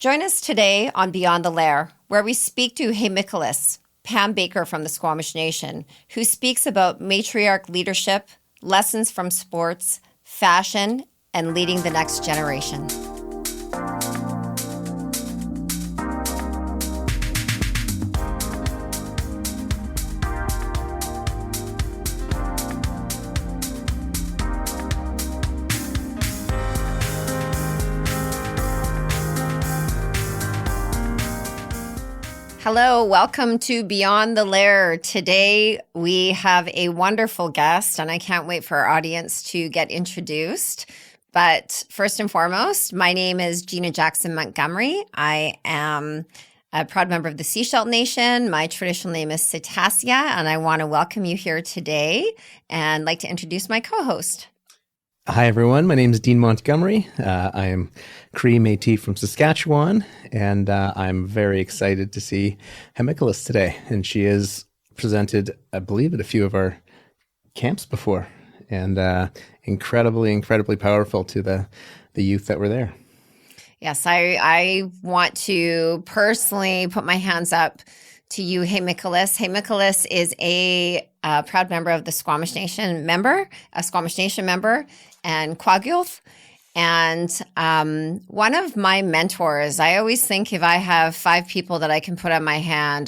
Join us today on Beyond the Lair, where we speak to Hemikolis, Pam Baker from the Squamish Nation, who speaks about matriarch leadership, lessons from sports, fashion, and leading the next generation. Hello, welcome to Beyond the Lair. Today we have a wonderful guest, and I can't wait for our audience to get introduced. But first and foremost, my name is Gina Jackson Montgomery. I am a proud member of the Seashell Nation. My traditional name is Cetacia, and I want to welcome you here today and like to introduce my co-host. Hi, everyone. My name is Dean Montgomery. I am Cree Métis from Saskatchewan, and I'm very excited to see Hemikolis today. And she is presented, I believe, at a few of our camps before, and incredibly powerful to the youth that were there. Yes, I want to personally put my hands up to you, Hemikolis. Hemikolis is a proud member of the Squamish Nation member, and Quagulf. And one of my mentors, I always think if I have 5 people that I can put on my hand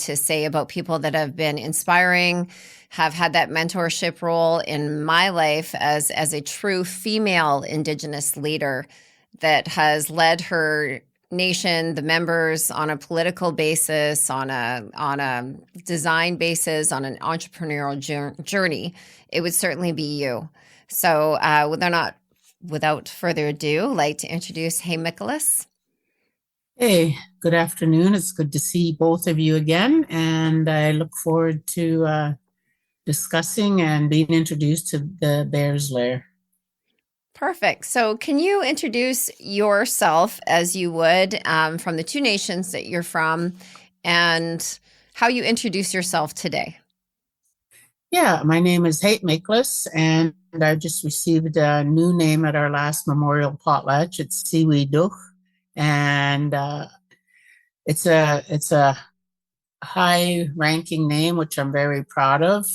to say about people that have been inspiring, have had that mentorship role in my life as a true female Indigenous leader that has led her nation, the members, on a political basis, on a design basis, on an entrepreneurial journey, it would certainly be you. So without further ado, I'd like to introduce Hemikolis. Hey, good afternoon. It's good to see both of you again, and I look forward to discussing and being introduced to the Bears Lair. Perfect. So can you introduce yourself as you would from the 2 nations that you're from and how you introduce yourself today? Yeah, my name is Hemikolis, and I just received a new name at our last memorial potlatch. It's Siwi Duch, and it's a high-ranking name, which I'm very proud of.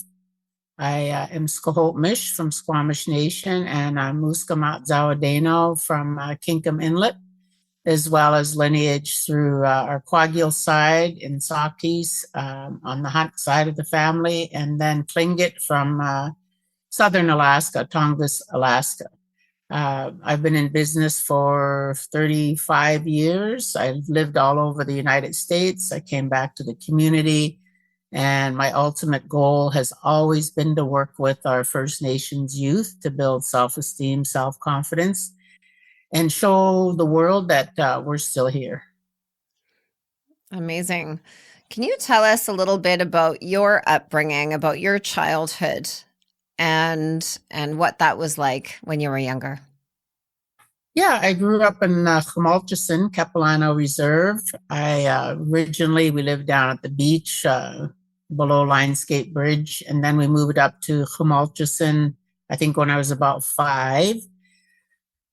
I am Squamish from Squamish Nation, and I'm Muskamat Zawadeno from Kinkum Inlet, as well as lineage through our Quagil side in Sakis on the Hunt side of the family, and then Tlingit from southern Alaska, Tongass, Alaska. I've been in business for 35 years. I've lived all over the United States. I came back to the community. And my ultimate goal has always been to work with our First Nations youth to build self-esteem, self-confidence, and show the world that we're still here. Amazing. Can you tell us a little bit about your upbringing, about your childhood, and what that was like when you were younger? Yeah, I grew up in Chumulchison, Capilano Reserve. Originally, we lived down at the beach below Lionsgate Bridge, and then we moved up to Chumulchison, I think when I was about 5.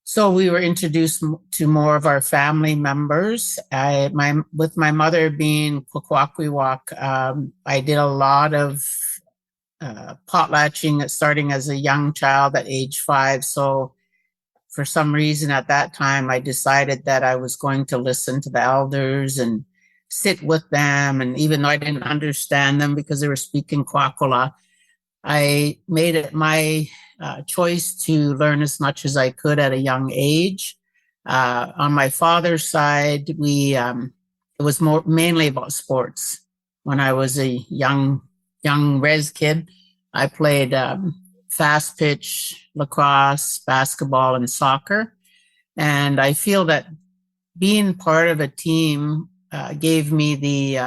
So we were introduced to more of our family members. With my mother being Kwakwakwiwak, I did a lot of potlatching starting as a young child at age 5. So for some reason at that time, I decided that I was going to listen to the elders and sit with them. And even though I didn't understand them because they were speaking Kwakula, I made it my choice to learn as much as I could at a young age. On my father's side, it was mainly about sports. When I was a young res kid, I played fast pitch, lacrosse, basketball, and soccer. And I feel that being part of a team gave me the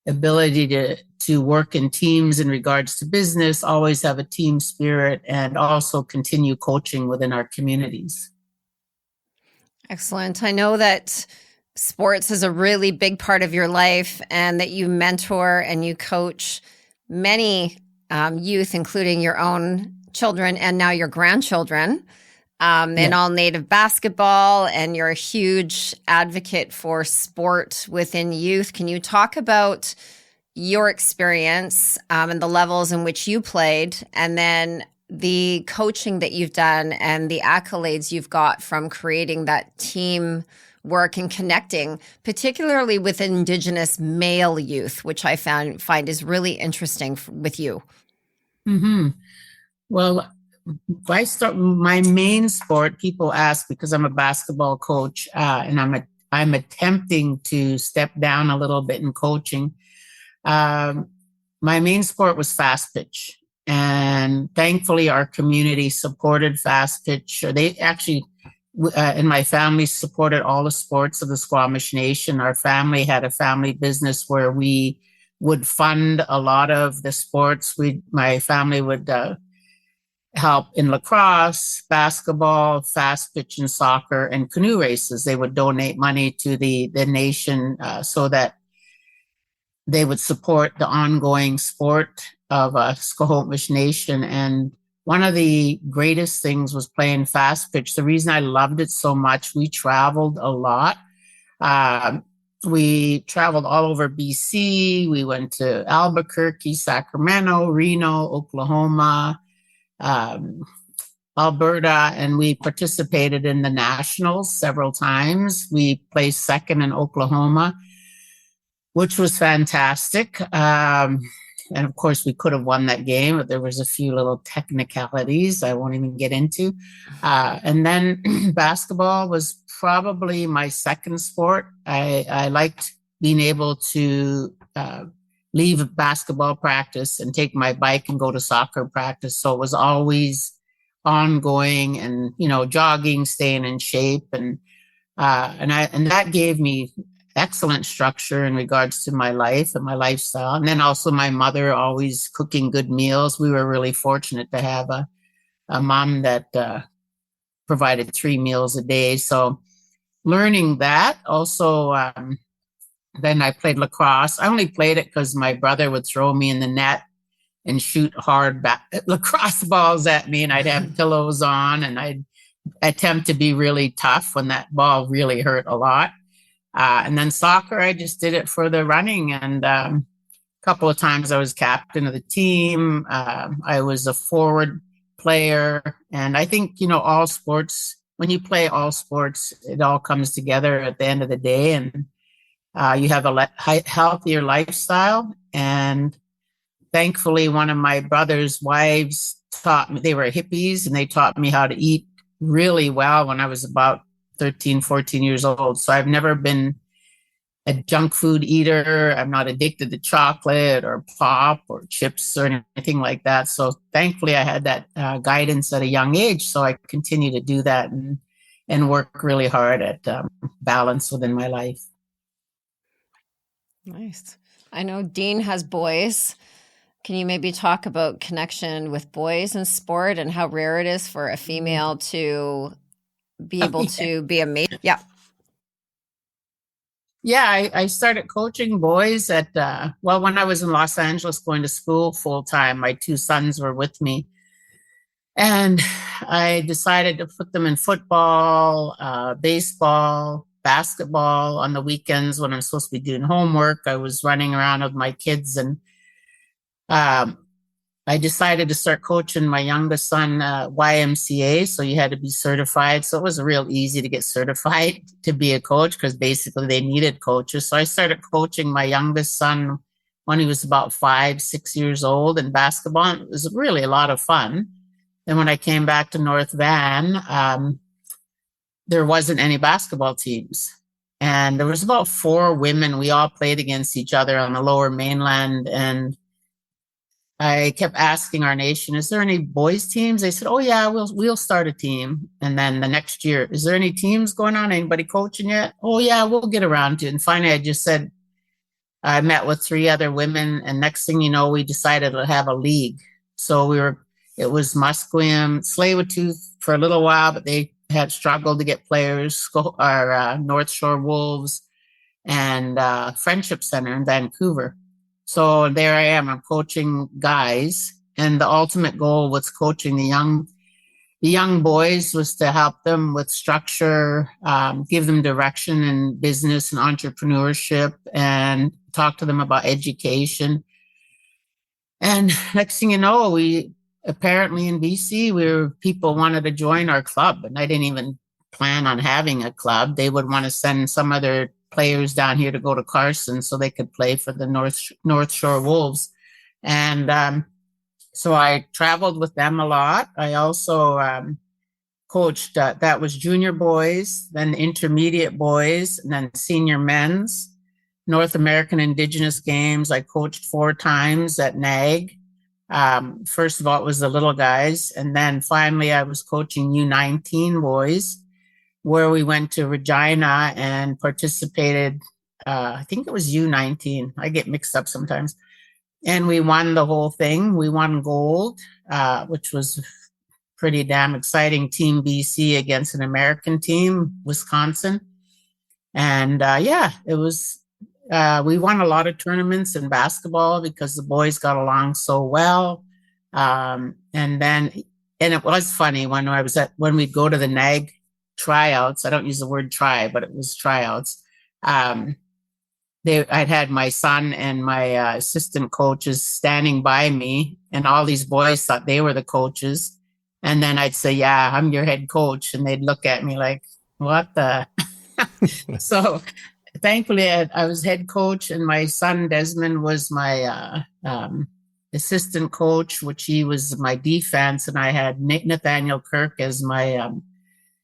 ability to work in teams in regards to business, always have a team spirit, and also continue coaching within our communities. Excellent. I know that sports is a really big part of your life and that you mentor and you coach many youth, including your own children and now your grandchildren. in all native basketball, and you're a huge advocate for sport within youth. Can you talk about your experience and the levels in which you played, and then the coaching that you've done and the accolades you've got from creating that team work and connecting, particularly with Indigenous male youth, which I find is really interesting with you? Mm-hmm. Well, if I start my main sport, people ask because I'm a basketball coach, and I'm attempting to step down a little bit in coaching. My main sport was fast pitch, and thankfully our community supported fast pitch. They actually, and my family supported all the sports of the Squamish Nation. Our family had a family business where we would fund a lot of the sports. My family would help in lacrosse, basketball, fast pitch, and soccer, and canoe races. They would donate money to the nation so that they would support the ongoing sport of Squamish Nation. And one of the greatest things was playing fast pitch. The reason I loved it so much, we traveled a lot. We traveled all over BC. We went to Albuquerque, Sacramento, Reno, Oklahoma, Alberta, and we participated in the nationals several times. We placed second in Oklahoma, which was fantastic. And of course, we could have won that game, but there was a few little technicalities I won't even get into. And then basketball was probably my second sport. I liked being able to leave basketball practice and take my bike and go to soccer practice. So it was always ongoing, and jogging, staying in shape, and that gave me excellent structure in regards to my life and my lifestyle. And then also my mother always cooking good meals. We were really fortunate to have a mom that provided 3 meals a day. So learning that also. Then I played lacrosse. I only played it because my brother would throw me in the net and shoot hard lacrosse balls at me, and I'd have pillows on, and I'd attempt to be really tough when that ball really hurt a lot. And then soccer, I just did it for the running, and a couple of times I was captain of the team. I was a forward player, and I think, all sports, when you play all sports, it all comes together at the end of the day, and you have a healthier lifestyle. And thankfully, one of my brother's wives taught me, they were hippies, and they taught me how to eat really well when I was about 13, 14 years old. So I've never been a junk food eater. I'm not addicted to chocolate or pop or chips or anything like that. So thankfully, I had that guidance at a young age. So I continue to do that and work really hard at balance within my life. Nice. I know Dean has boys. Can you maybe talk about connection with boys in sport and how rare it is for a female to be able to be a mate? Yeah. Yeah, I started coaching boys at, when I was in Los Angeles going to school full time. My 2 sons were with me. And I decided to put them in football, baseball, basketball on the weekends when I'm supposed to be doing homework. I was running around with my kids, and I decided to start coaching my youngest son YMCA, so you had to be certified. So it was real easy to get certified to be a coach because basically they needed coaches. So I started coaching my youngest son when he was about 5, 6 years old in basketball. And it was really a lot of fun. And when I came back to North Van, there wasn't any basketball teams. And there was about 4 women. We all played against each other on the Lower Mainland. And I kept asking our nation, is there any boys teams? They said, oh yeah, we'll start a team. And then the next year, is there any teams going on? Anybody coaching yet? Oh yeah, we'll get around to it. And finally I just said, I met with 3 other women, and next thing you know, we decided to have a league. So it was Musqueam, Tsleil-Waututh for a little while, but they had struggled to get players, our North Shore Wolves, and Friendship Center in Vancouver. So there I am, I'm coaching guys. And the ultimate goal was coaching the young the young boys was to help them with structure, give them direction in business and entrepreneurship, and talk to them about education. And next thing you know, we apparently in BC, people wanted to join our club, and I didn't even plan on having a club. They would want to send some other players down here to go to Carson so they could play for the North Shore Wolves. And so I traveled with them a lot. I also coached, that was junior boys, then intermediate boys, and then senior men's. North American Indigenous Games, I coached 4 times at NAG. First of all, it was the little guys. And then finally, I was coaching U19 boys, where we went to Regina and participated. I think it was U19. I get mixed up sometimes. And we won the whole thing. We won gold, which was pretty damn exciting. Team BC against an American team, Wisconsin. And it was. We won a lot of tournaments in basketball because the boys got along so well. And it was funny when we'd go to the NAG tryouts. I don't use the word try, but it was tryouts. I'd had my son and my assistant coaches standing by me, and all these boys thought they were the coaches. And then I'd say, "Yeah, I'm your head coach," and they'd look at me like, "What the?" So. Thankfully, I was head coach, and my son Desmond was my assistant coach, which he was my defense, and I had Nathaniel Kirk as my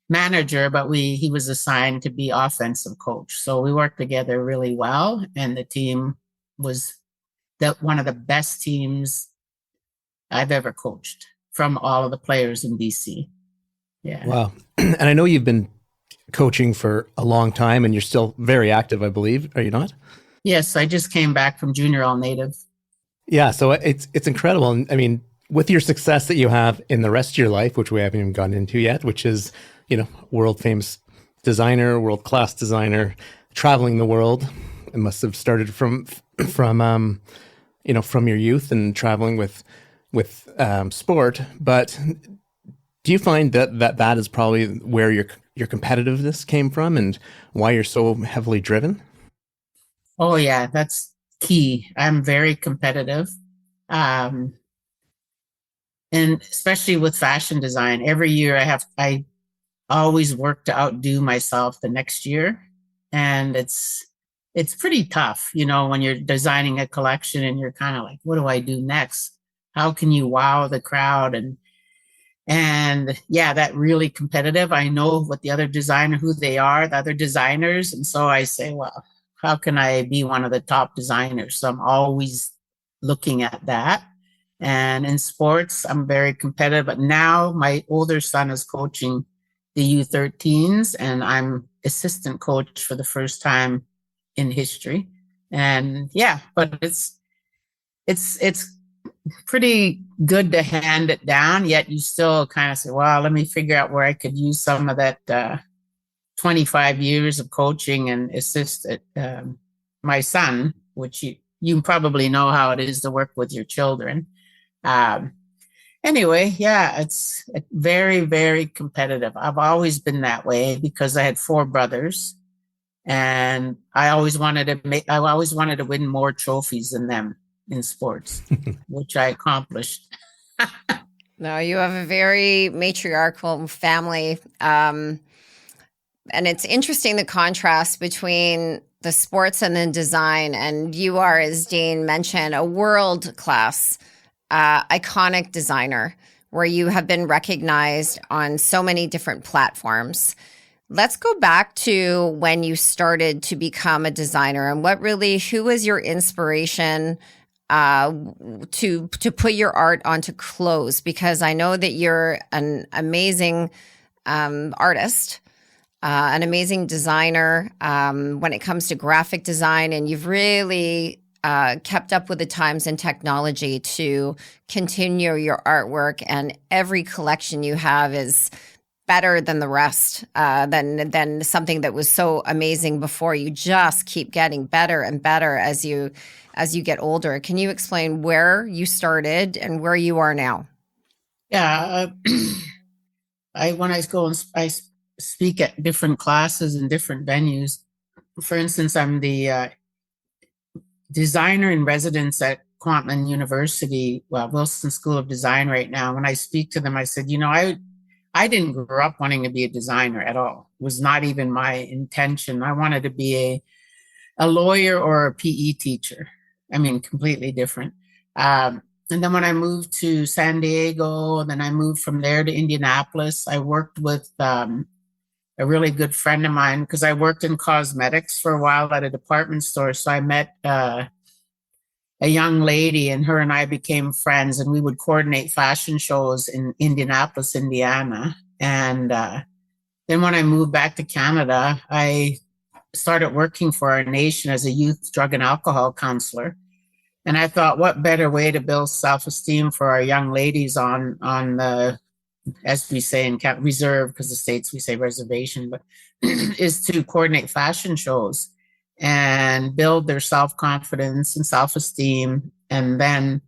manager, but he was assigned to be offensive coach. So we worked together really well, and the team was one of the best teams I've ever coached from all of the players in BC. Yeah. Wow. And I know you've been coaching for a long time, and you're still very active, I believe. Are you not? Yes, I just came back from Junior All Native. Yeah, so it's incredible. And I mean, with your success that you have in the rest of your life, which we haven't even gotten into yet, which is, world famous designer, world class designer, traveling the world. It must have started from your youth and traveling with sport. But do you find that is probably where your competitiveness came from and why you're so heavily driven? Oh yeah, that's key. I'm very competitive. And especially with fashion design, every year I always work to outdo myself the next year. And it's pretty tough, when you're designing a collection and you're kind of like, what do I do next? How can you wow the crowd? And yeah, that really competitive. I know what the other designer, who they are, the other designers. And so I say, well, how can I be one of the top designers? So I'm always looking at that. And in sports, I'm very competitive. But now my older son is coaching the U13s, and I'm assistant coach for the first time in history. And yeah, but it's pretty good to hand it down, yet you still kind of say, well, let me figure out where I could use some of that 25 years of coaching and assist my son, which you probably know how it is to work with your children. Anyway, yeah, it's very, very competitive. I've always been that way because I had 4 brothers, and I always wanted to win more trophies than them in sports, which I accomplished. No, you have a very matriarchal family. And it's interesting, the contrast between the sports and the design. And you are, as Dean mentioned, a world-class, iconic designer where you have been recognized on so many different platforms. Let's go back to when you started to become a designer, and who was your inspiration to put your art onto clothes? Because I know that you're an amazing artist, an amazing designer when it comes to graphic design, and you've really kept up with the times and technology to continue your artwork, and every collection you have is better than the rest, than something that was so amazing before. You just keep getting better and better as you get older. Can you explain where you started and where you are now? Yeah, when I go and speak at different classes and different venues. For instance, I'm the designer in residence at Kwantlen University, well, Wilson School of Design right now. When I speak to them, I said, I didn't grow up wanting to be a designer at all. It was not even my intention. I wanted to be a lawyer or a PE teacher. I mean, completely different. And then when I moved to San Diego, then I moved from there to Indianapolis. I worked with a really good friend of mine because I worked in cosmetics for a while at a department store. So I met a young lady, and her and I became friends, and we would coordinate fashion shows in Indianapolis, Indiana. And then when I moved back to Canada, I started working for our nation as a youth drug and alcohol counselor. And I thought, what better way to build self-esteem for our young ladies on the, as we say in reserve, because the States we say reservation, but is to coordinate fashion shows and build their self-confidence and self-esteem. And then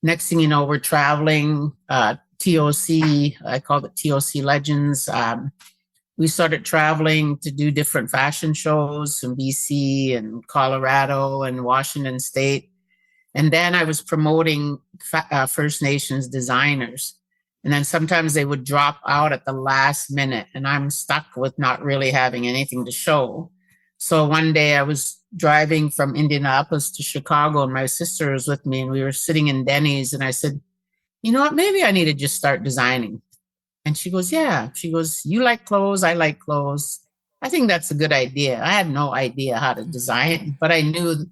next thing you know, we're traveling, TOC, I call it TOC Legends. We started traveling to do different fashion shows in BC and Colorado and Washington State. And then I was promoting First Nations designers. And then sometimes they would drop out at the last minute, and I'm stuck with not really having anything to show. So one day I was driving from Indianapolis to Chicago, and my sister was with me, and we were sitting in Denny's, and I said, you know what, maybe I need to just start designing. And she goes, yeah. She goes, you like clothes, I like clothes. I think that's a good idea. I had no idea how to design, but I knew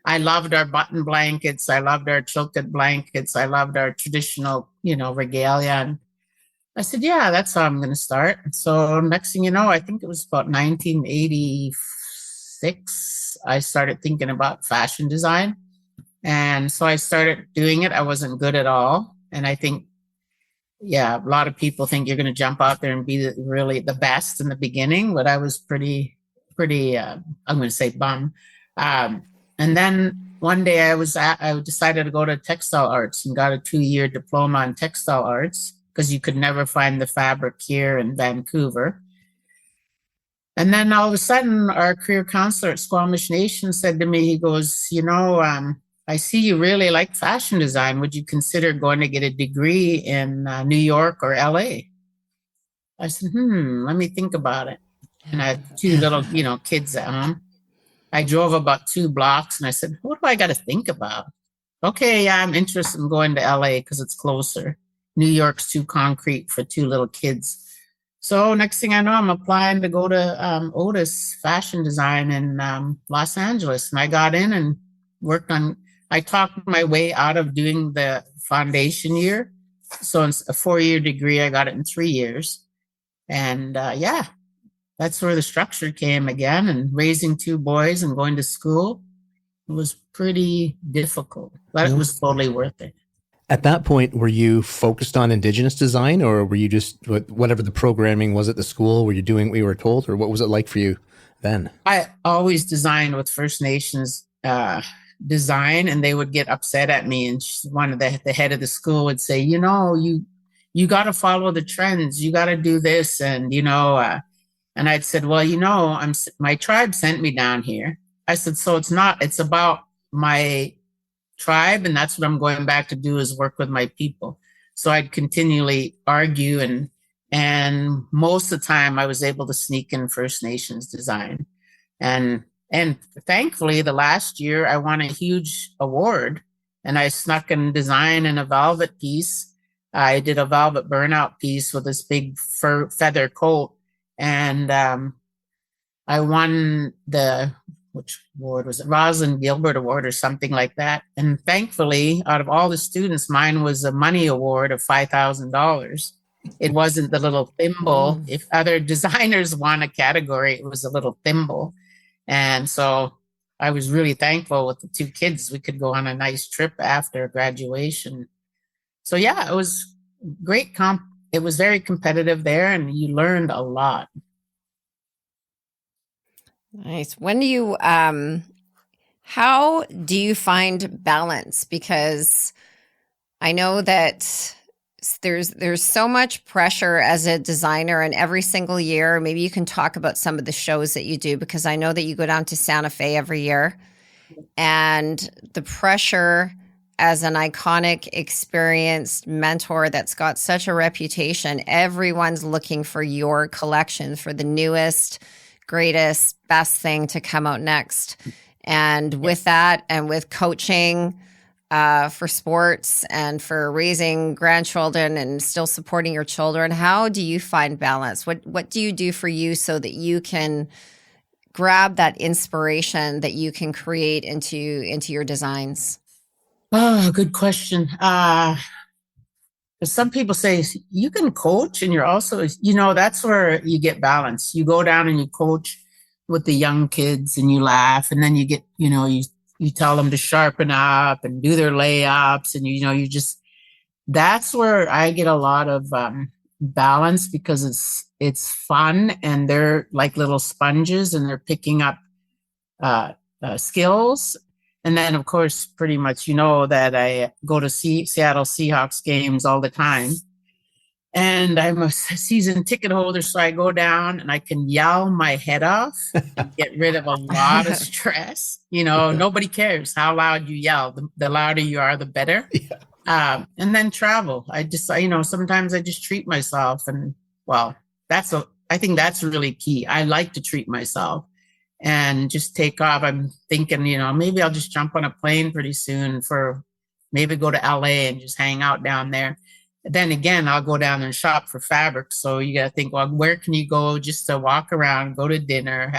I loved our button blankets. I loved our quilted blankets. I loved our traditional, regalia. And I said, yeah, that's how I'm going to start. So next thing you know, I think it was about 1986, I started thinking about fashion design. And so I started doing it. I wasn't good at all. And I think, yeah, a lot of people think you're going to jump out there and be really the best in the beginning, but I was pretty, I'm going to say bum. And then one day I decided to go to textile arts and got a 2-year diploma in textile arts because you could never find the fabric here in Vancouver. And then all of a sudden, our career counselor at Squamish Nation said to me, he goes, I see you really like fashion design. Would you consider going to get a degree in New York or LA? I said, let me think about it. And I had 2 little, kids at home. I drove about 2 blocks and I said, what do I got to think about? Okay, yeah, I'm interested in going to LA because it's closer. New York's too concrete for 2 little kids. So next thing I know, I'm applying to go to Otis Fashion Design in Los Angeles. And I got in and worked on, I talked my way out of doing the foundation year. So it's a 4-year degree. I got it in 3 years. And yeah, that's where the structure came again. And raising 2 boys and going to school, it was pretty difficult, but it was totally worth it. At that point, were you focused on Indigenous design, or were you just whatever the programming was at the school? Were you doing what you were told, or what was it like for you then? I always designed with First Nations design, and they would get upset at me. And one of the head of the school would say, you got to follow the trends. You got to do this, and and I'd said, well, my tribe sent me down here. I said, so it's about my tribe, and that's what I'm going back to do, is work with my people. So I'd continually argue, and most of the time I was able to sneak in First Nations design. And thankfully the last year I won a huge award, and I snuck in design in a velvet piece. I did a velvet burnout piece with this big feather coat, and I won which award was it? Rosalind Gilbert Award or something like that. And thankfully, out of all the students, mine was a money award of $5,000. It wasn't the little thimble. If other designers won a category, it was a little thimble. And so I was really thankful with the 2 kids. We could go on a nice trip after graduation. So yeah, it was great. It was very competitive there, and you learned a lot. Nice. When do you, how do you find balance? Because I know that there's so much pressure as a designer, and every single year, maybe you can talk about some of the shows that you do, because I know that you go down to Santa Fe every year, and the pressure as an iconic, experienced mentor that's got such a reputation, everyone's looking for your collection, for the newest, greatest, best thing to come out next. And with that, and with coaching for sports and for raising grandchildren and still supporting your children, how do you find balance? What do you do for you so that you can grab that inspiration that you can create into your designs? Oh, good question. Some people say you can coach and you're also, that's where you get balance. You go down and you coach with the young kids and you laugh, and then you get, you tell them to sharpen up and do their layups, and that's where I get a lot of balance, because it's fun and they're like little sponges and they're picking up skills. And then, of course, pretty much, that I go to Seattle Seahawks games all the time. And I'm a season ticket holder, so I go down and I can yell my head off and get rid of a lot of stress. Nobody cares how loud you yell. The louder you are, the better. Yeah. And then travel. Sometimes I just treat myself. And, well, I think that's really key. I like to treat myself and just take off. I'm thinking, maybe I'll just jump on a plane pretty soon maybe go to LA and just hang out down there. Then again, I'll go down and shop for fabric. So you got to think, well, where can you go just to walk around, go to dinner,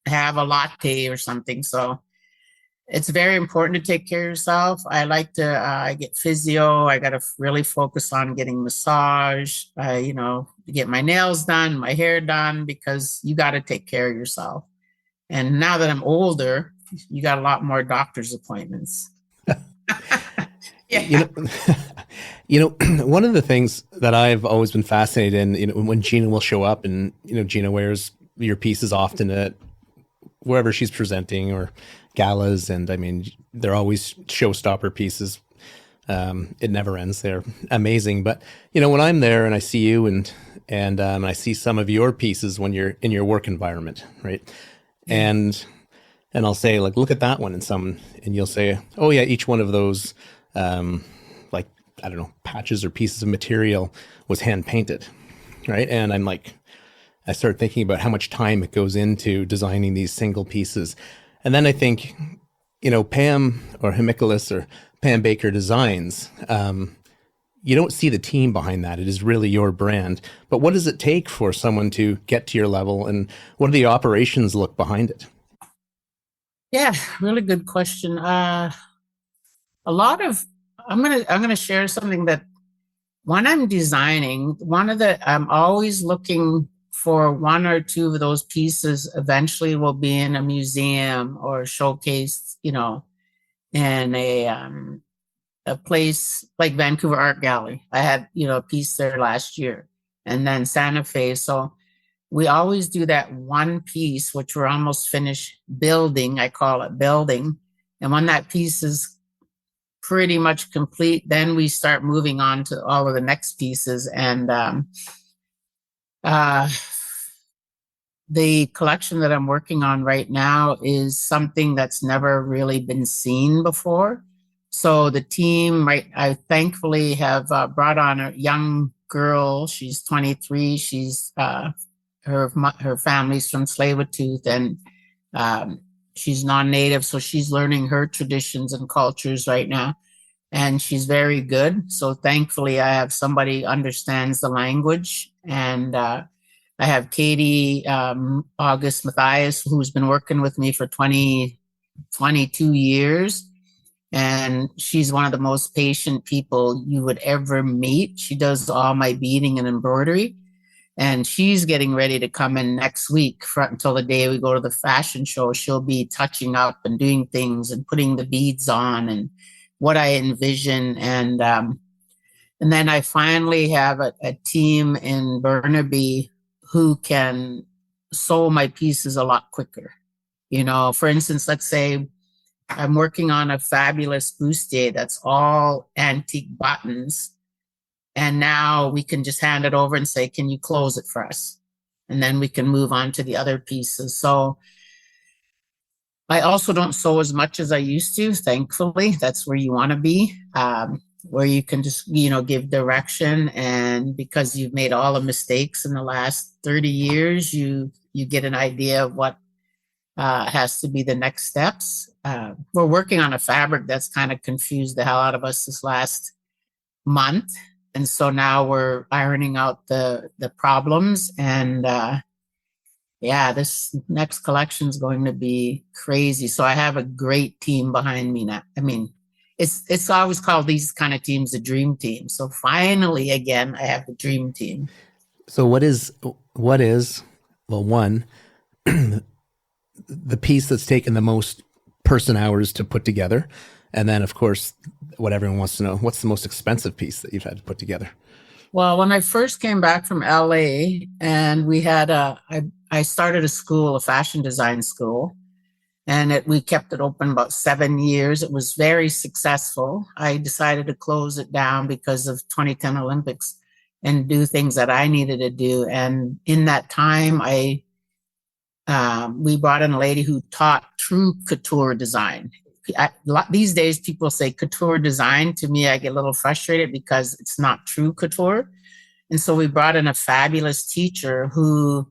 have a latte or something. So it's very important to take care of yourself. I like to, I get physio. I got to really focus on getting massage, get my nails done, my hair done, because you got to take care of yourself. And now that I'm older, you got a lot more doctor's appointments. Yeah. One of the things that I've always been fascinated in, when Gina will show up, and, Gina wears your pieces often at wherever she's presenting or galas. And I mean, they're always showstopper pieces. It never ends. They're amazing. But, when I'm there and I see you and I see some of your pieces when you're in your work environment, right? And I'll say, like, look at that one, and you'll say, oh yeah, each one of those, I don't know, patches or pieces of material was hand painted, right? And I'm like, I start thinking about how much time it goes into designing these single pieces. And then I think, Pam or Hemicolis or Pam Baker Designs, you don't see the team behind that. It is really your brand. But what does it take for someone to get to your level, and what do the operations look behind it? Yeah, really good question. I'm gonna share something that when I'm designing, I'm always looking for one or two of those pieces eventually will be in a museum or showcased, in a place like Vancouver Art Gallery. I had, a piece there last year, and then Santa Fe. So we always do that one piece, which we're almost finished building. I call it building. And when that piece is pretty much complete, then we start moving on to all of the next pieces. And the collection that I'm working on right now is something that's never really been seen before. So the team, I thankfully have brought on a young girl. She's 23. She's her family's from Tsleil-Waututh, and she's non-native, so she's learning her traditions and cultures right now, and she's very good. So thankfully, I have somebody who understands the language, and I have Katie August Matthias, who's been working with me for 22 years. And she's one of the most patient people you would ever meet. She does all my beading and embroidery. And she's getting ready to come in next week until the day we go to the fashion show. She'll be touching up and doing things and putting the beads on and what I envision. And then I finally have a team in Burnaby who can sew my pieces a lot quicker. For instance, let's say I'm working on a fabulous bustier that's all antique buttons. And now we can just hand it over and say, can you close it for us? And then we can move on to the other pieces. So I also don't sew as much as I used to, thankfully. That's where you want to be, where you can just, give direction. And because you've made all the mistakes in the last 30 years, you get an idea of what has to be the next steps. We're working on a fabric that's kind of confused the hell out of us this last month. And so now we're ironing out the problems. And yeah, this next collection is going to be crazy. So I have a great team behind me now. I mean, it's always called these kind of teams the dream team. So finally, again, I have the dream team. So what is well, one, the piece that's taken the most person hours to put together, and then of course what everyone wants to know, what's the most expensive piece that you've had to put together? Well, when I first came back from LA, and we had I started a school, a fashion design school, and we kept it open about 7 years. It was very successful. I decided to close it down because of 2010 Olympics and do things that I needed to do. And in that time, we brought in a lady who taught true couture design. These days, people say couture design. To me, I get a little frustrated because it's not true couture. And so we brought in a fabulous teacher who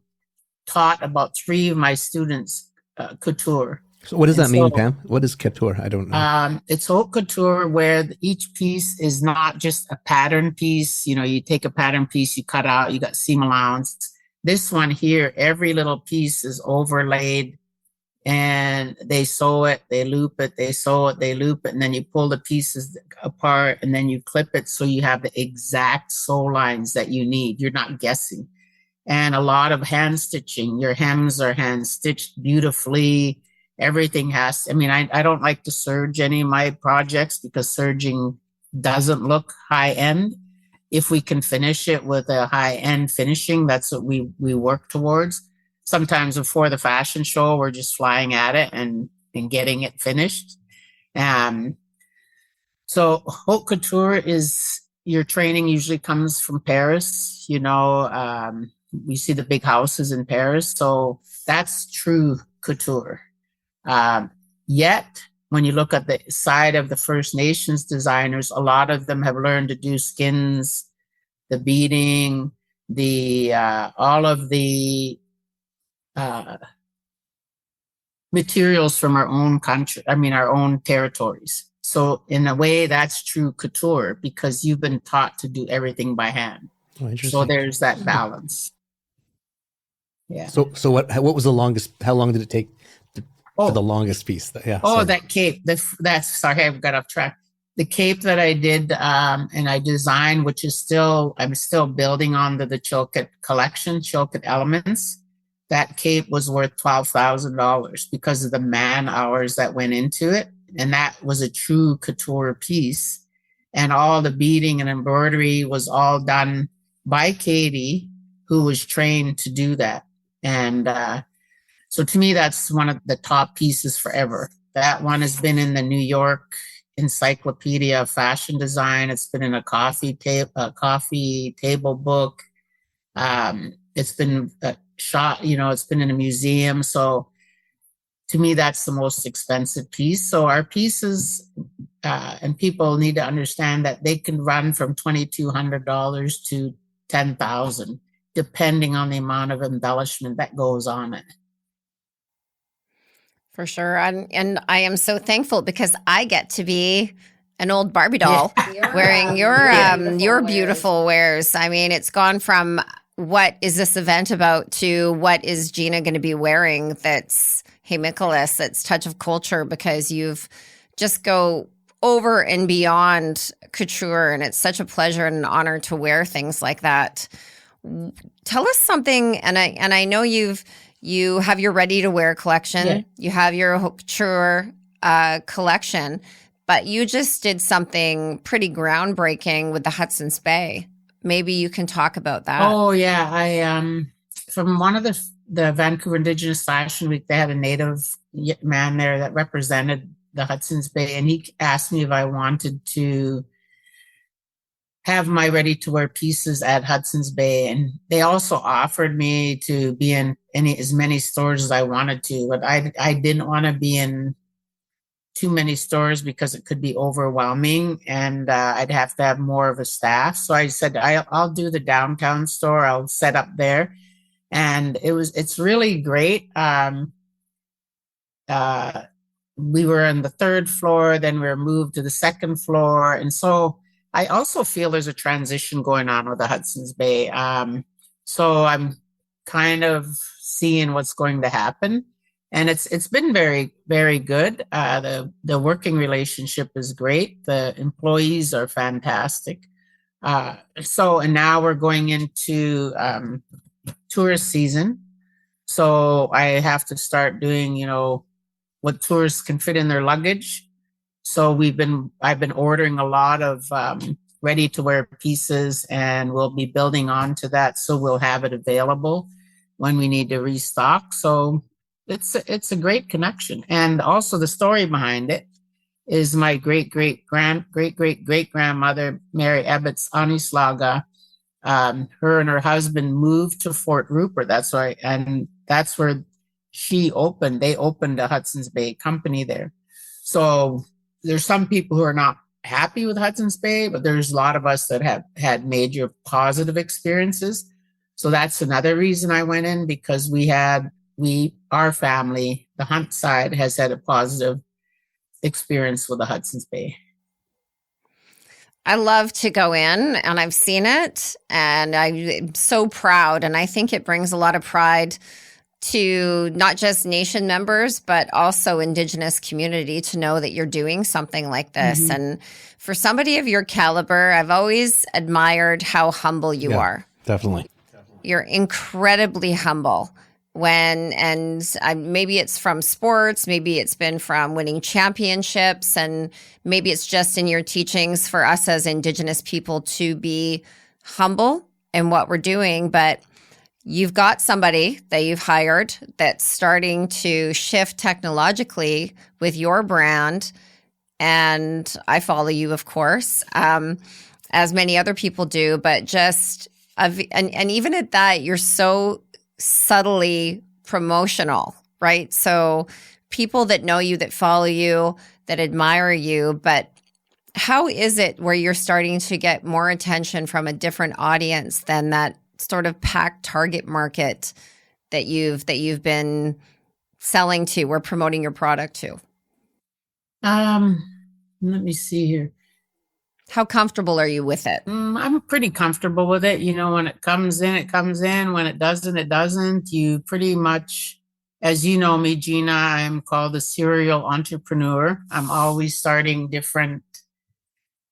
taught about 3 of my students couture. So what does that mean, Pam? What is couture? I don't know. It's haute couture, where each piece is not just a pattern piece. You take a pattern piece, you cut out, you got seam allowance. This one here, every little piece is overlaid, and they sew it, they loop it, they sew it, they loop it, and then you pull the pieces apart, and then you clip it so you have the exact sew lines that you need. You're not guessing. And a lot of hand stitching. Your hems are hand stitched beautifully. Everything I don't like to serge any of my projects because serging doesn't look high end. If we can finish it with a high end finishing, that's what we work towards. Sometimes before the fashion show, we're just flying at it and getting it finished. So haute couture is, your training usually comes from Paris. We see the big houses in Paris. So that's true couture. Yet, when you look at the side of the First Nations designers, a lot of them have learned to do skins, the beading, all of the materials from our own country, our own territories. So in a way, that's true couture because you've been taught to do everything by hand. Oh, so there's that balance. Yeah. So what was the longest? How long did it take for the longest piece? Yeah. Oh, that cape. Sorry, I got off track. The cape that I did and I designed, which is I'm still building on the Chilkat collection, Chilkat Elements. That cape was worth $12,000 because of the man hours that went into it. And that was a true couture piece. And all the beading and embroidery was all done by Katie, who was trained to do that. And so to me, that's one of the top pieces forever. That one has been in the New York Encyclopedia of Fashion Design. It's been in a coffee table book. It's been shot, it's been in a museum. So to me, that's the most expensive piece. So our pieces, and people need to understand that they can run from $2,200 to $10,000, depending on the amount of embellishment that goes on it. For sure. And I am so thankful because I get to be an old Barbie doll wearing your beautiful wares. It's gone from what is this event about to what is Gina going to be wearing that's, hey, Nicholas, that's touch of culture, because you've just go over and beyond couture, and it's such a pleasure and an honor to wear things like that. Tell us something, and I know you have your ready to wear collection, you have your couture collection, but you just did something pretty groundbreaking with the Hudson's Bay. Maybe you can talk about that. Oh yeah, I from one of the Vancouver Indigenous Fashion Week, they had a Native man there that represented the Hudson's Bay, and he asked me if I wanted to have my ready-to-wear pieces at Hudson's Bay, and they also offered me to be in as many stores as I wanted to, but I didn't want to be in too many stores because it could be overwhelming, and I'd have to have more of a staff. So I said I'll do the downtown store. I'll set up there, and it's really great. Uh, we were on the third floor, then we were moved to the second floor. And so I also feel there's a transition going on with the Hudson's Bay. So I'm kind of seeing what's going to happen. And it's been very, very good. The working relationship is great. The employees are fantastic. And now we're going into tourist season. So I have to start doing, what tourists can fit in their luggage. So I've been ordering a lot of ready to wear pieces, and we'll be building on to that. So we'll have it available when we need to restock. So it's a great connection. And also the story behind it is my great grandmother, Mary Ebbets Anislaga. Her and her husband moved to Fort Rupert. That's why, and that's where they opened a Hudson's Bay company there. So there's some people who are not happy with Hudson's Bay, but there's a lot of us that have had major positive experiences. So that's another reason I went in, because our family, the Hunt side, has had a positive experience with the Hudson's Bay. I love to go in, and I've seen it, and I'm so proud. And I think it brings a lot of pride to not just nation members, but also Indigenous community to know that you're doing something like this. Mm-hmm. And for somebody of your caliber, I've always admired how humble you are. Definitely. You're incredibly humble. Maybe it's from sports, maybe it's been from winning championships, and maybe it's just in your teachings for us as Indigenous people to be humble in what we're doing. But you've got somebody that you've hired that's starting to shift technologically with your brand. And I follow you, of course, as many other people do. But and even at that, you're so subtly promotional, right? So people that know you, that follow you, that admire you. But how is it where you're starting to get more attention from a different audience than that sort of packed target market that you've been selling to or promoting your product to? Let me see here. How comfortable are you with it? I'm pretty comfortable with it. When it comes in, it comes in. When it doesn't, it doesn't. You pretty much, as you know me, Gina, I'm called a serial entrepreneur. I'm always starting different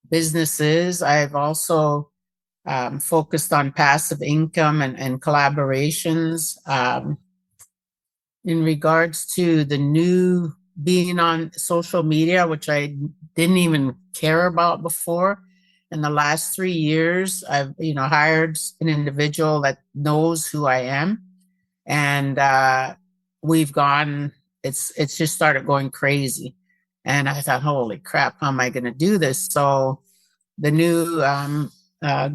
businesses. I've also focused on passive income and collaborations. In regards to the new being on social media, which I didn't even care about before, in the last 3 years, I've hired an individual that knows who I am, and it's just started going crazy. And I thought, holy crap, how am I going to do this? So the new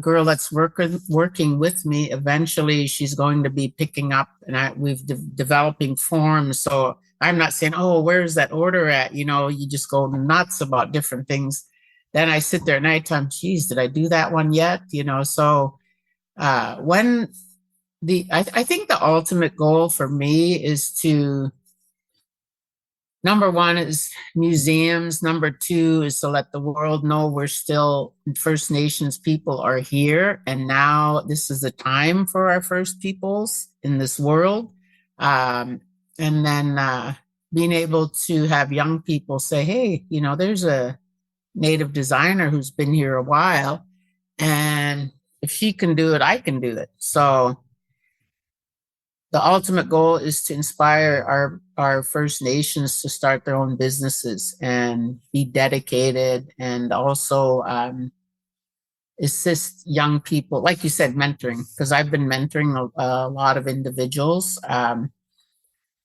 girl that's working with me, eventually she's going to be picking up, and we've developing forms. So I'm not saying, oh, where's that order at? You just go nuts about different things. Then I sit there at nighttime, geez, did I do that one yet? So I think the ultimate goal for me is to, number one is museums. Number two is to let the world know we're still First Nations people are here. And now this is the time for our First Peoples in this world. And then being able to have young people say, hey, there's a Native designer who's been here a while. And if she can do it, I can do it. So the ultimate goal is to inspire our First Nations to start their own businesses and be dedicated, and also assist young people, like you said, mentoring, because I've been mentoring a lot of individuals.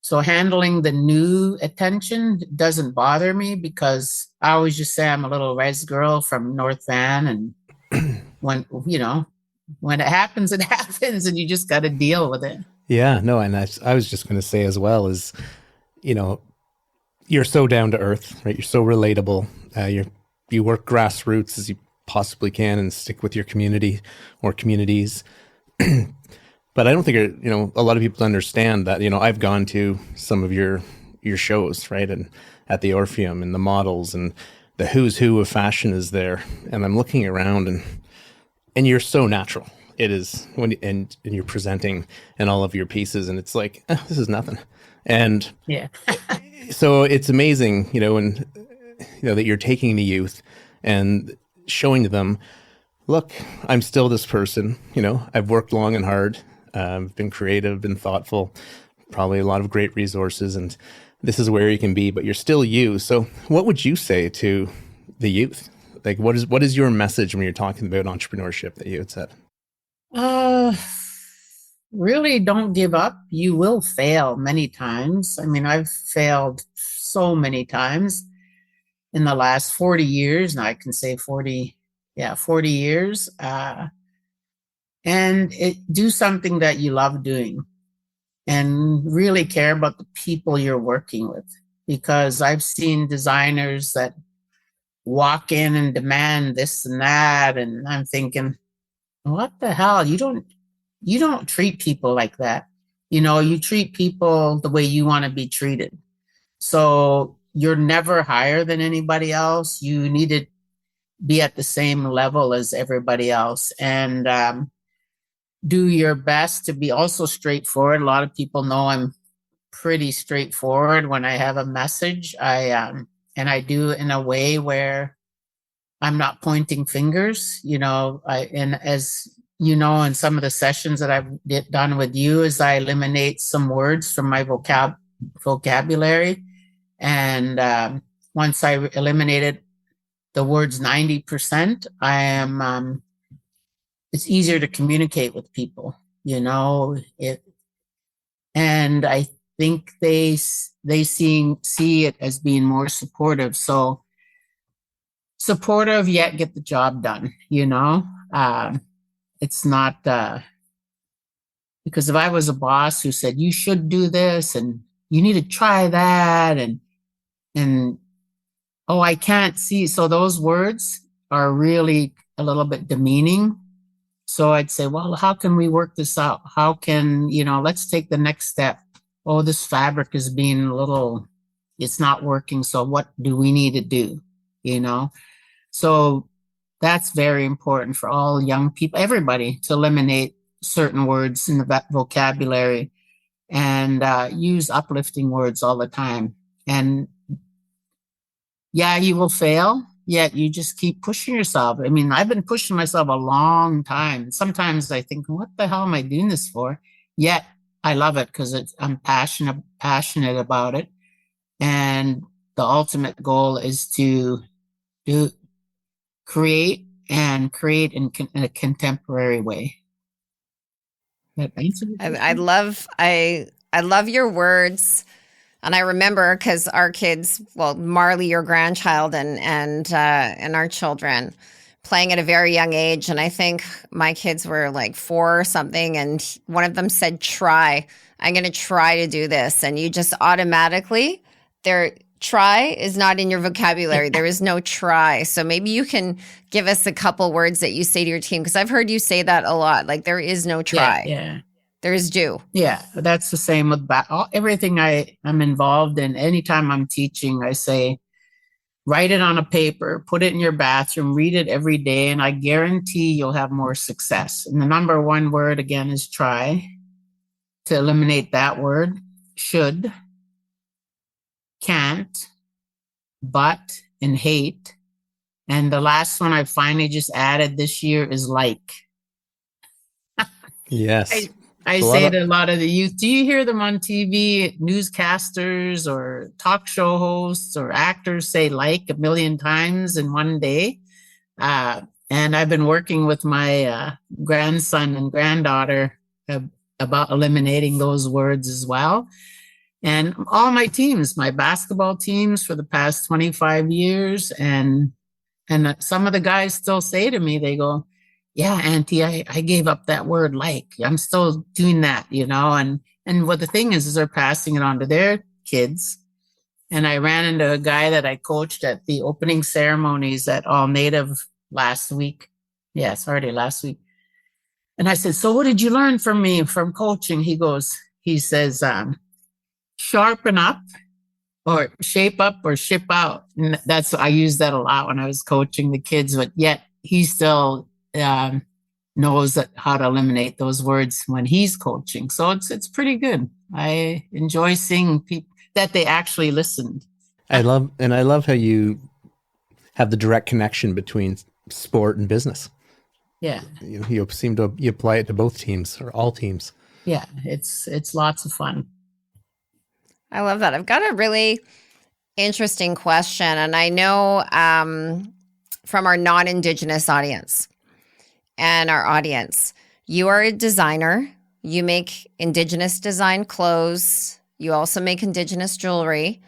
So handling the new attention doesn't bother me, because I always just say I'm a little res girl from North Van, and when, when it happens, it happens, and you just got to deal with it. Yeah, no, and I was just going to say as well is, you know, you're so down to earth, right? You're so relatable. You work grassroots as you possibly can and stick with your community or communities. But I don't think a lot of people understand that. I've gone to some of your shows, right, and at the Orpheum, and the models and the who's who of fashion is there, and I'm looking around, and you're so natural. It is and you're presenting in all of your pieces, and it's like, this is nothing. And Yeah. so it's amazing, and that you're taking the youth and showing them, look, I'm still this person. I've worked long and hard, been creative, been thoughtful, probably a lot of great resources, and this is where you can be, but you're still you. So what would you say to the youth? Like, what is your message when you're talking about entrepreneurship that you had said? Really don't give up. You will fail many times. I mean, I've failed so many times in the last 40 years. Now I can say 40 years. And do something that you love doing and really care about the people you're working with. Because I've seen designers that walk in and demand this and that. And I'm thinking, what the hell? You don't treat people like that. You treat people the way you want to be treated. So you're never higher than anybody else. You need to be at the same level as everybody else, and do your best to be also straightforward. A lot of people know I'm pretty straightforward when I have a message. And I do in a way where I'm not pointing fingers. And as in some of the sessions that I've done with you, is I eliminate some words from my vocabulary. And once I eliminated the words 90%, I am, it's easier to communicate with people, and I think they see it as being more supportive. So supportive, yet get the job done, it's not, because if I was a boss who said, you should do this and you need to try that, and oh, I can't see. So those words are really a little bit demeaning. So I'd say, well, how can we work this out? How can, let's take the next step. Oh, this fabric is being it's not working. So what do we need to do? So that's very important for all young people, everybody, to eliminate certain words in the vocabulary and use uplifting words all the time. And yeah, you will fail, yet you just keep pushing yourself. I mean, I've been pushing myself a long time. Sometimes I think, what the hell am I doing this for? Yet I love it because I'm passionate about it. And the ultimate goal is to create in a contemporary way. That answer? I love your words. And I remember, because our kids, well, Marley, your grandchild, and our children, playing at a very young age. And I think my kids were like 4 or something. And one of them said, try. I'm going to try to do this. And you just automatically, try is not in your vocabulary. There is no try. So maybe you can give us a couple words that you say to your team, because I've heard you say that a lot. Like, there is no try. Yeah. There is do. Yeah, that's the same with everything I'm involved in. Anytime I'm teaching, I say, write it on a paper, put it in your bathroom, read it every day, and I guarantee you'll have more success. And the number one word, again, is try. To eliminate that word, should, can't, but, and hate. And the last one I finally just added this year is like. Yes. I say to a lot of the youth, do you hear them on TV, newscasters or talk show hosts or actors say like 1 million times in one day? And I've been working with my grandson and granddaughter about eliminating those words as well. And all my teams, my basketball teams for the past 25 years. And some of the guys still say to me, they go, yeah, Auntie, I gave up that word like. I'm still doing that, and what the thing is they're passing it on to their kids. And I ran into a guy that I coached at the opening ceremonies at All Native last week. Yes, already last week. And I said, so what did you learn from me from coaching? He says, sharpen up or shape up or ship out. And I used that a lot when I was coaching the kids, but yet he still knows how to eliminate those words when he's coaching. So it's pretty good. I enjoy seeing people that they actually listened. I love how you have the direct connection between sport and business. Yeah. You seem to you apply it to both teams or all teams. Yeah, it's lots of fun. I love that. I've got a really interesting question, and I know from our non-Indigenous audience and our audience, you are a designer. You make Indigenous design clothes. You also make Indigenous jewelry.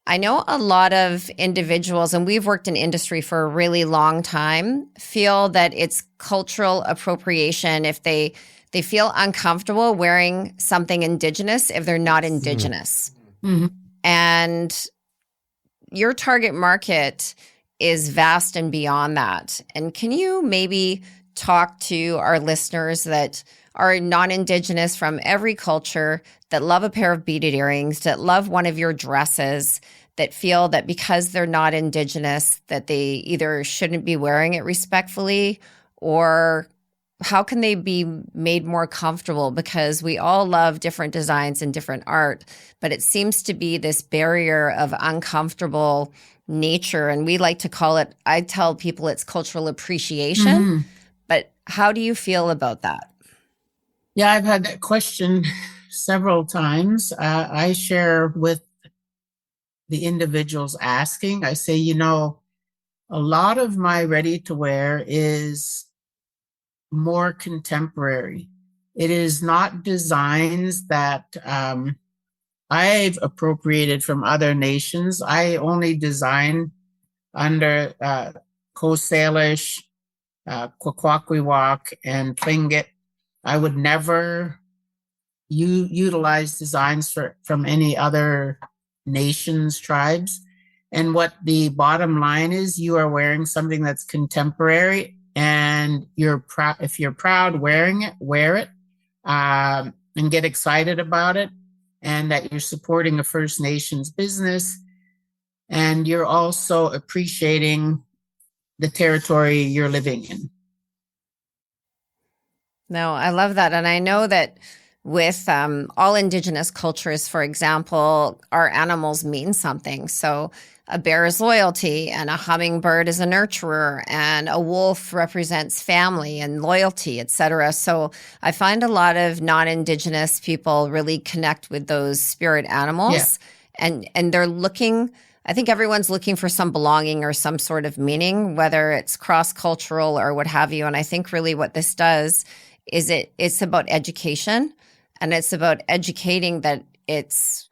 I know a lot of individuals, and we've worked in industry for a really long time, feel that it's cultural appropriation if they feel uncomfortable wearing something Indigenous if they're not Indigenous. Mm-hmm. And your target market is vast and beyond that. And can you maybe talk to our listeners that are non-Indigenous from every culture, that love a pair of beaded earrings, that love one of your dresses, that feel that because they're not Indigenous, that they either shouldn't be wearing it respectfully, or how can they be made more comfortable? Because we all love different designs and different art, but it seems to be this barrier of uncomfortable nature. And we like to call it, I tell people it's cultural appreciation. Mm-hmm. But how do you feel about that? Yeah, I've had that question several times. I share with the individuals asking, I say, a lot of my ready to wear is more contemporary. It is not designs that I've appropriated from other nations. I only design under Coast Salish, Kwakwaka'wakw, and Tlingit. I would never utilize designs from any other nations, tribes. And what the bottom line is, you are wearing something that's contemporary, and you're proud. If you're proud wearing it, wear it, and get excited about it, and that you're supporting a First Nations business, and you're also appreciating the territory you're living in. No, I love that. And I know that with all Indigenous cultures, for example, our animals mean something. So a bear is loyalty, and a hummingbird is a nurturer, and a wolf represents family and loyalty, etc. So I find a lot of non-Indigenous people really connect with those spirit animals, and they're looking. I think everyone's looking for some belonging or some sort of meaning, whether it's cross-cultural or what have you. And I think really what this does is it's about education, and it's about educating that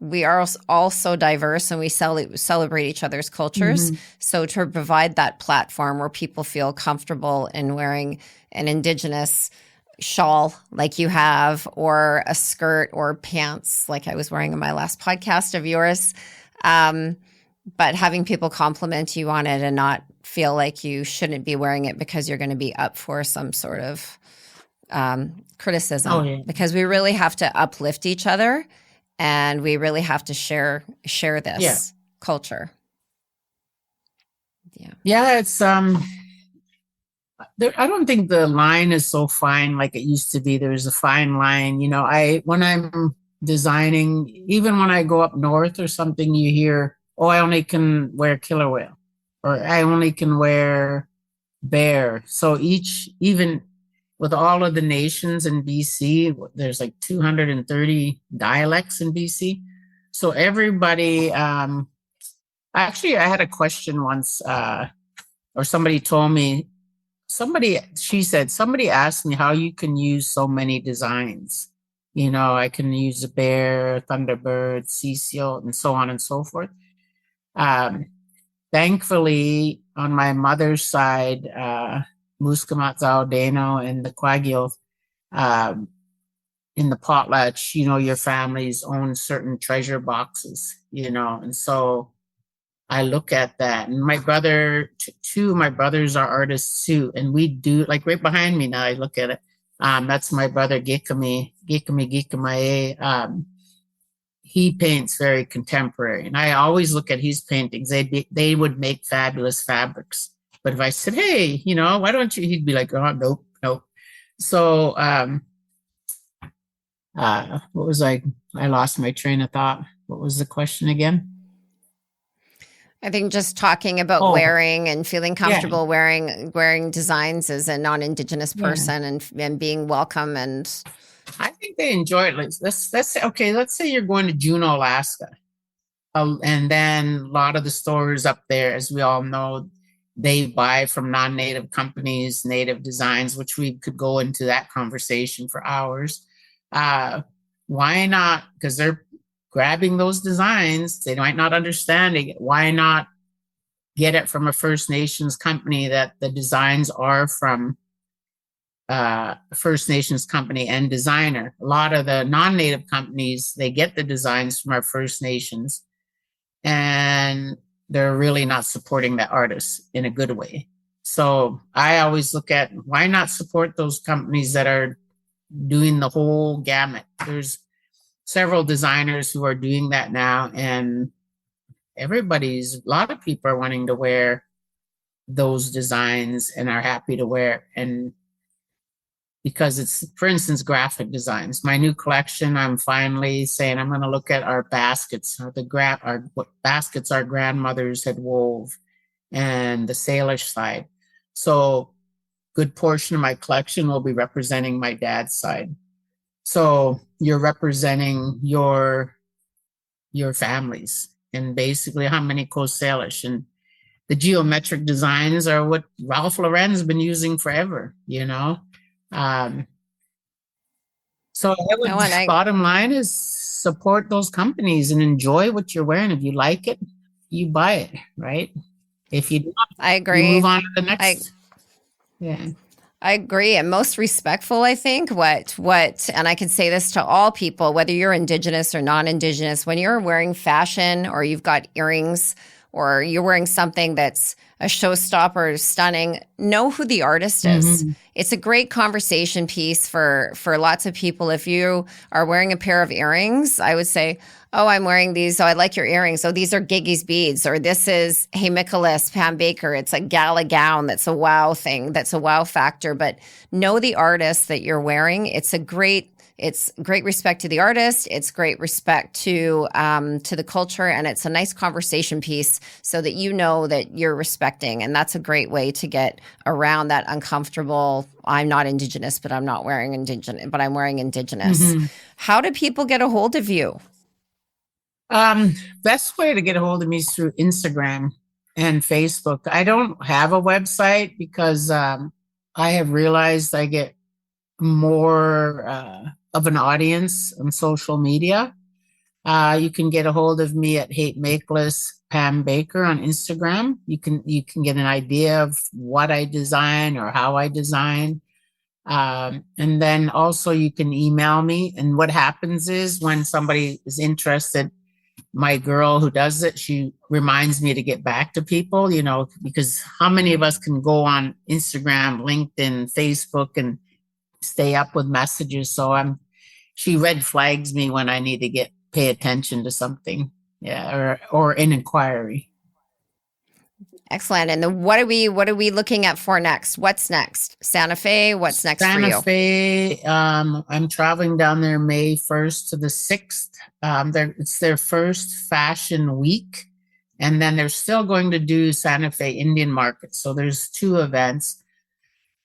we are all so diverse, and we celebrate each other's cultures. Mm-hmm. So to provide that platform where people feel comfortable in wearing an Indigenous shawl like you have, or a skirt or pants like I was wearing in my last podcast of yours, but having people compliment you on it and not feel like you shouldn't be wearing it because you're going to be up for some sort of criticism, because we really have to uplift each other, and we really have to share this culture. Yeah, it's I don't think the line is so fine like it used to be. There's a fine line, when I'm designing, even when I go up north or something, you hear, oh, I only can wear killer whale, or I only can wear bear. So even with all of the nations in BC, there's like 230 dialects in BC. So everybody, actually, I had a question once, or somebody told me, she said, somebody asked me how you can use so many designs. I can use a bear, thunderbird, sea seal, and so on and so forth. Thankfully, on my mother's side, Muscamat Zaudeno and the Quagio, in the potlatch, your families own certain treasure boxes, and so I look at that. And my brother, two of my brothers are artists too, and we do, like right behind me now, I look at it. That's my brother Gikamae. He paints very contemporary, and I always look at his paintings. They would make fabulous fabrics. But if I said, hey, why don't you? He'd be like, oh, nope, nope. So, what was I lost my train of thought. What was the question again? I think just talking about wearing and feeling comfortable wearing designs as a non-Indigenous person and being welcome, and I think they enjoy it. Let's say you're going to Juneau, Alaska, and then a lot of the stores up there, as we all know, they buy from non-native companies, native designs, which we could go into that conversation for hours. Why not? Because they're grabbing those designs. They might not understand it. Why not get it from a First Nations company that the designs are from First Nations company and designer? A lot of the non-native companies, they get the designs from our First Nations, and they're really not supporting the artists in a good way. So I always look at, why not support those companies that are doing the whole gamut? There's several designers who are doing that now, and a lot of people are wanting to wear those designs and are happy to wear. And because it's, for instance, graphic designs. My new collection, I'm finally saying I'm going to look at our baskets, what baskets our grandmothers had wove, and the Salish side. So good portion of my collection will be representing my dad's side. So you're representing your families, and basically how many Coast Salish. And the geometric designs are what Ralph Lauren's been using forever, So bottom line is support those companies and enjoy what you're wearing. If you like it, you buy it, right? If you don't, I agree. You move on to the next. I agree. And most respectful, I think, and I can say this to all people, whether you're Indigenous or non-Indigenous, when you're wearing fashion or you've got earrings or you're wearing something that's a showstopper, stunning, know who the artist is. Mm-hmm. It's a great conversation piece for lots of people. If you are wearing a pair of earrings, I would say, oh, I'm wearing these. Oh, I like your earrings. Oh, these are Giggy's beads. Or this is, hey, Nicholas, Pam Baker. It's a gala gown. That's a wow thing. That's a wow factor. But know the artist that you're wearing. It's great respect to the artist. It's great respect to the culture, and it's a nice conversation piece so that you know that you're respecting. And that's a great way to get around that uncomfortable. I'm not Indigenous, but I'm not wearing Indigenous, but I'm wearing Indigenous. Mm-hmm. How do people get a hold of you? Best way to get a hold of me is through Instagram and Facebook. I don't have a website because I have realized I get more of an audience on social media. You can get a hold of me at Hate Makeless Pam Baker on Instagram. You can get an idea of what I design or how I design. And then also you can email me. And what happens is when somebody is interested, my girl who does it, she reminds me to get back to people, because how many of us can go on Instagram, LinkedIn, Facebook, and stay up with messages? So she red flags me when I need to pay attention to something, or an inquiry. Excellent. And then what are we looking at for next? What's next? Santa Fe. What's next for you? Santa Fe. I'm traveling down there May 1st to the 6th. It's their first fashion week, and then they're still going to do Santa Fe Indian Market. So there's 2 events.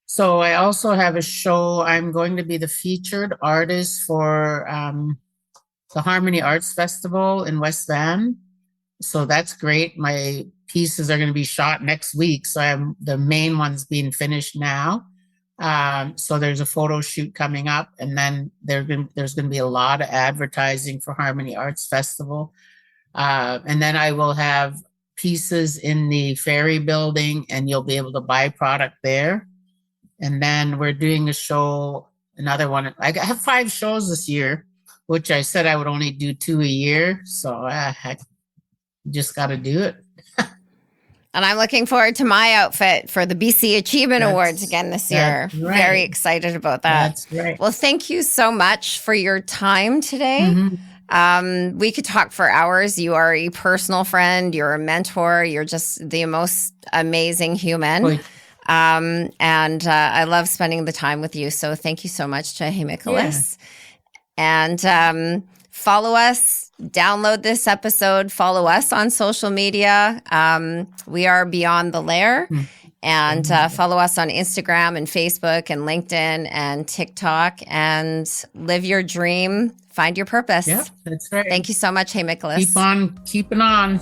So I also have a show. I'm going to be the featured artist for the Harmony Arts Festival in West Van. So that's great. My pieces are going to be shot next week. So the main one's being finished now. So there's a photo shoot coming up, and then there's going to be a lot of advertising for Harmony Arts Festival. And then I will have pieces in the Ferry building, and you'll be able to buy product there. And then we're doing a show, another one. I have 5 shows this year, which I said I would only do 2 a year. So I just got to do it. And I'm looking forward to my outfit for the BC Achievement Awards again this year. Right. Very excited about that. That's right. Well, thank you so much for your time today. We could talk for hours. You are a personal friend. You're a mentor. You're just the most amazing human. And I love spending the time with you. So thank you so much to Hemikolis. And follow us, download this episode, follow us on social media. We are Beyond the Lair. And follow us on Instagram and Facebook and LinkedIn and TikTok, and live your dream, find your purpose. Yeah, that's right. Thank you so much, Hemikolis. Keep on keeping on.